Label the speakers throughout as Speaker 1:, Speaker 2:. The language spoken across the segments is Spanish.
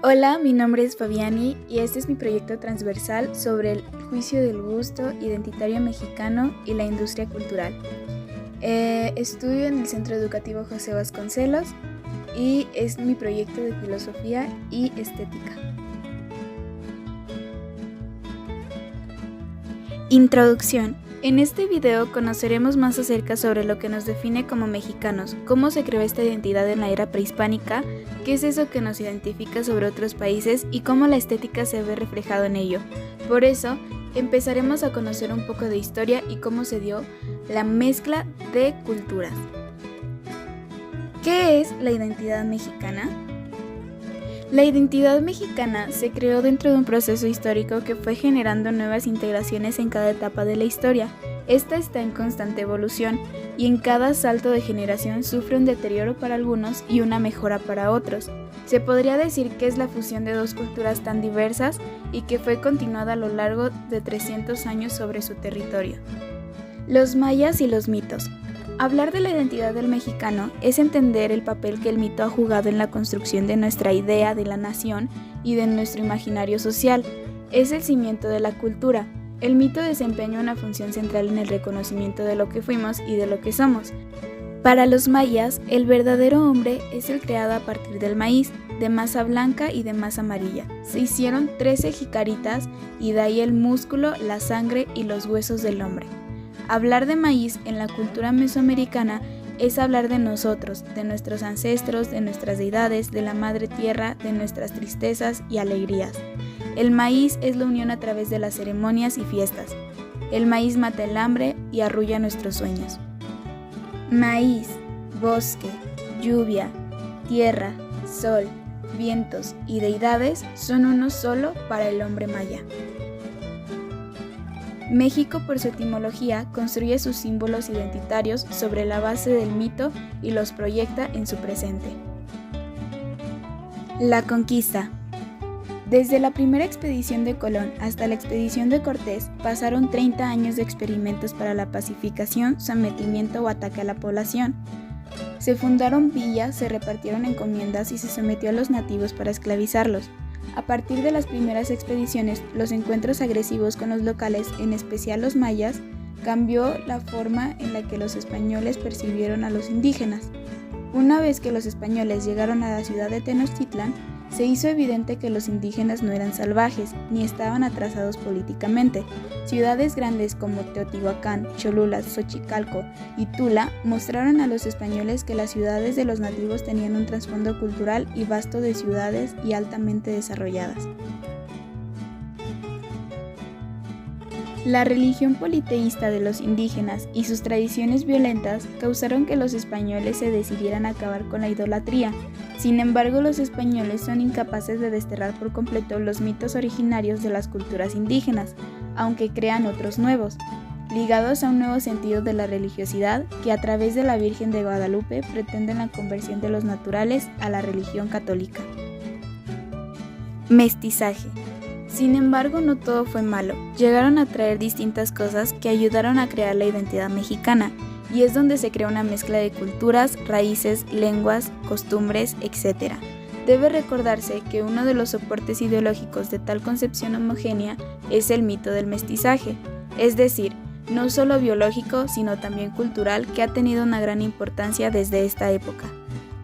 Speaker 1: Hola, mi nombre es Fabiani y este es mi proyecto transversal sobre el juicio del gusto identitario mexicano y la industria cultural. Estudio en el Centro Educativo José Vasconcelos y es mi proyecto de filosofía y estética. Introducción. En este video conoceremos más acerca sobre lo que nos define como mexicanos, cómo se creó esta identidad en la era prehispánica, qué es eso que nos identifica sobre otros países y cómo la estética se ve reflejado en ello. Por eso, empezaremos a conocer un poco de historia y cómo se dio la mezcla de culturas. ¿Qué es la identidad mexicana? La identidad mexicana se creó dentro de un proceso histórico que fue generando nuevas integraciones en cada etapa de la historia. Esta está en constante evolución y en cada salto de generación sufre un deterioro para algunos y una mejora para otros. Se podría decir que es la fusión de dos culturas tan diversas y que fue continuada a lo largo de 300 años sobre su territorio. Los mayas y los mitos. Hablar de la identidad del mexicano es entender el papel que el mito ha jugado en la construcción de nuestra idea de la nación y de nuestro imaginario social. Es el cimiento de la cultura. El mito desempeña una función central en el reconocimiento de lo que fuimos y de lo que somos. Para los mayas, el verdadero hombre es el creado a partir del maíz, de masa blanca y de masa amarilla. Se hicieron 13 jicaritas y de ahí el músculo, la sangre y los huesos del hombre. Hablar de maíz en la cultura mesoamericana es hablar de nosotros, de nuestros ancestros, de nuestras deidades, de la madre tierra, de nuestras tristezas y alegrías. El maíz es la unión a través de las ceremonias y fiestas. El maíz mata el hambre y arrulla nuestros sueños. Maíz, bosque, lluvia, tierra, sol, vientos y deidades son uno solo para el hombre maya. México, por su etimología, construye sus símbolos identitarios sobre la base del mito y los proyecta en su presente. La conquista. Desde la primera expedición de Colón hasta la expedición de Cortés, pasaron 30 años de experimentos para la pacificación, sometimiento o ataque a la población. Se fundaron villas, se repartieron encomiendas y se sometió a los nativos para esclavizarlos. A partir de las primeras expediciones, los encuentros agresivos con los locales, en especial los mayas, cambió la forma en la que los españoles percibieron a los indígenas. Una vez que los españoles llegaron a la ciudad de Tenochtitlan, se hizo evidente que los indígenas no eran salvajes, ni estaban atrasados políticamente. Ciudades grandes como Teotihuacán, Cholula, Xochicalco y Tula mostraron a los españoles que las ciudades de los nativos tenían un trasfondo cultural y vasto de ciudades y altamente desarrolladas. La religión politeísta de los indígenas y sus tradiciones violentas causaron que los españoles se decidieran a acabar con la idolatría. Sin embargo, los españoles son incapaces de desterrar por completo los mitos originarios de las culturas indígenas, aunque crean otros nuevos, ligados a un nuevo sentido de la religiosidad que a través de la Virgen de Guadalupe pretenden la conversión de los naturales a la religión católica. Mestizaje. Sin embargo, no todo fue malo. Llegaron a traer distintas cosas que ayudaron a crear la identidad mexicana, y es donde se crea una mezcla de culturas, raíces, lenguas, costumbres, etc. Debe recordarse que uno de los soportes ideológicos de tal concepción homogénea es el mito del mestizaje, es decir, no solo biológico, sino también cultural, que ha tenido una gran importancia desde esta época.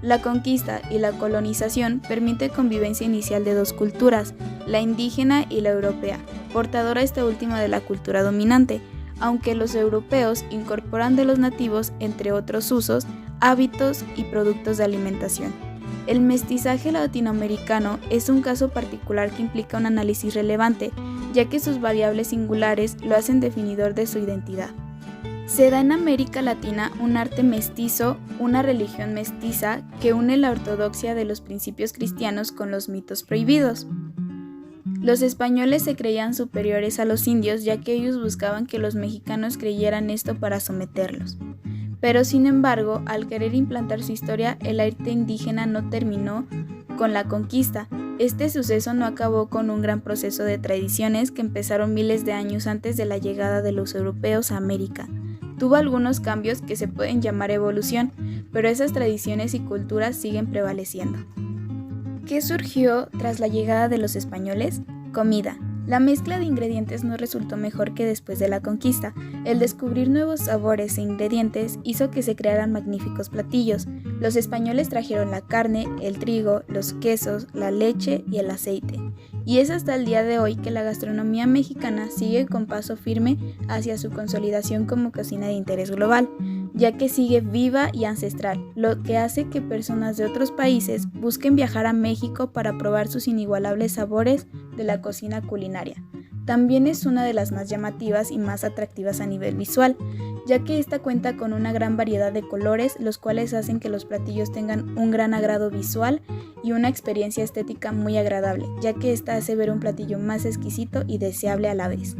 Speaker 1: La conquista y la colonización permite convivencia inicial de dos culturas, la indígena y la europea, portadora esta última de la cultura dominante, aunque los europeos incorporan de los nativos, entre otros usos, hábitos y productos de alimentación. El mestizaje latinoamericano es un caso particular que implica un análisis relevante, ya que sus variables singulares lo hacen definidor de su identidad. Se da en América Latina un arte mestizo, una religión mestiza que une la ortodoxia de los principios cristianos con los mitos prohibidos. Los españoles se creían superiores a los indios, ya que ellos buscaban que los mexicanos creyeran esto para someterlos. Pero sin embargo, al querer implantar su historia, el arte indígena no terminó con la conquista. Este suceso no acabó con un gran proceso de tradiciones que empezaron miles de años antes de la llegada de los europeos a América. Tuvo algunos cambios que se pueden llamar evolución, pero esas tradiciones y culturas siguen prevaleciendo. ¿Qué surgió tras la llegada de los españoles? Comida. La mezcla de ingredientes no resultó mejor que después de la conquista. El descubrir nuevos sabores e ingredientes hizo que se crearan magníficos platillos. Los españoles trajeron la carne, el trigo, los quesos, la leche y el aceite. Y es hasta el día de hoy que la gastronomía mexicana sigue con paso firme hacia su consolidación como cocina de interés global, ya que sigue viva y ancestral, lo que hace que personas de otros países busquen viajar a México para probar sus inigualables sabores de la cocina culinaria. También es una de las más llamativas y más atractivas a nivel visual, ya que esta cuenta con una gran variedad de colores, los cuales hacen que los platillos tengan un gran agrado visual y una experiencia estética muy agradable, ya que esta hace ver un platillo más exquisito y deseable a la vez.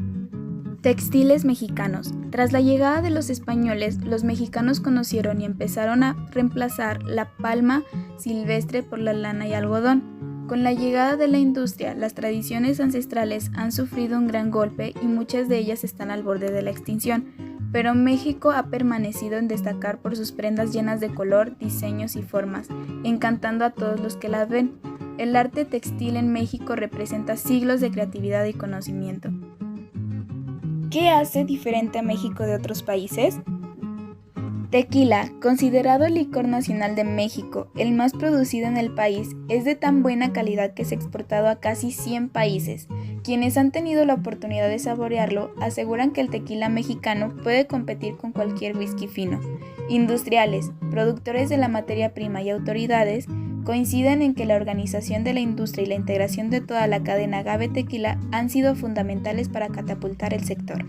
Speaker 1: Textiles mexicanos. Tras la llegada de los españoles, los mexicanos conocieron y empezaron a reemplazar la palma silvestre por la lana y algodón. Con la llegada de la industria, las tradiciones ancestrales han sufrido un gran golpe y muchas de ellas están al borde de la extinción, pero México ha permanecido en destacar por sus prendas llenas de color, diseños y formas, encantando a todos los que las ven. El arte textil en México representa siglos de creatividad y conocimiento. ¿Qué hace diferente a México de otros países? Tequila, considerado el licor nacional de México, el más producido en el país, es de tan buena calidad que se ha exportado a casi 100 países. Quienes han tenido la oportunidad de saborearlo aseguran que el tequila mexicano puede competir con cualquier whisky fino. Industriales, productores de la materia prima y autoridades coinciden en que la organización de la industria y la integración de toda la cadena agave tequila han sido fundamentales para catapultar el sector.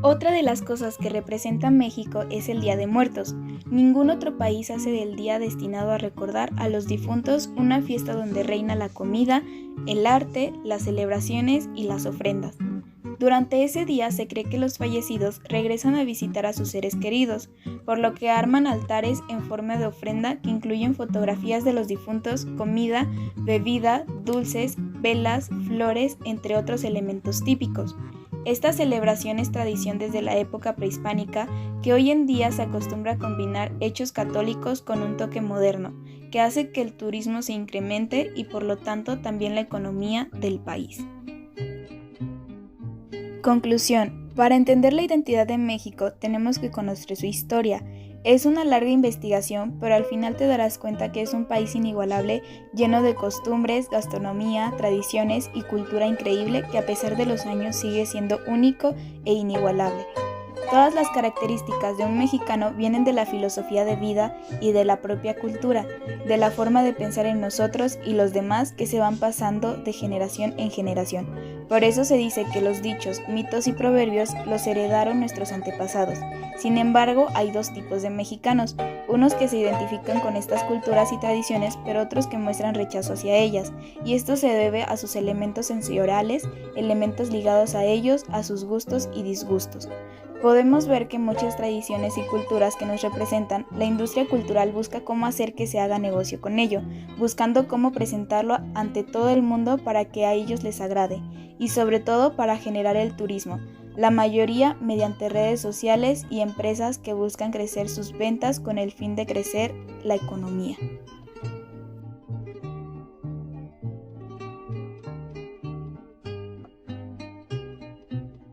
Speaker 1: Otra de las cosas que representa México es el Día de Muertos. Ningún otro país hace del día destinado a recordar a los difuntos una fiesta donde reina la comida, el arte, las celebraciones y las ofrendas. Durante ese día se cree que los fallecidos regresan a visitar a sus seres queridos, por lo que arman altares en forma de ofrenda que incluyen fotografías de los difuntos, comida, bebida, dulces, velas, flores, entre otros elementos típicos. Esta celebración es tradición desde la época prehispánica que hoy en día se acostumbra a combinar hechos católicos con un toque moderno, que hace que el turismo se incremente y por lo tanto también la economía del país. Conclusión. Para entender la identidad de México tenemos que conocer su historia. Es una larga investigación, pero al final te darás cuenta que es un país inigualable, lleno de costumbres, gastronomía, tradiciones y cultura increíble que a pesar de los años sigue siendo único e inigualable. Todas las características de un mexicano vienen de la filosofía de vida y de la propia cultura, de la forma de pensar en nosotros y los demás que se van pasando de generación en generación. Por eso se dice que los dichos, mitos y proverbios los heredaron nuestros antepasados. Sin embargo, hay dos tipos de mexicanos, unos que se identifican con estas culturas y tradiciones, pero otros que muestran rechazo hacia ellas, y esto se debe a sus elementos sensoriales, elementos ligados a ellos, a sus gustos y disgustos. Podemos ver que muchas tradiciones y culturas que nos representan, la industria cultural busca cómo hacer que se haga negocio con ello, buscando cómo presentarlo ante todo el mundo para que a ellos les agrade, y sobre todo para generar el turismo, la mayoría mediante redes sociales y empresas que buscan crecer sus ventas con el fin de crecer la economía.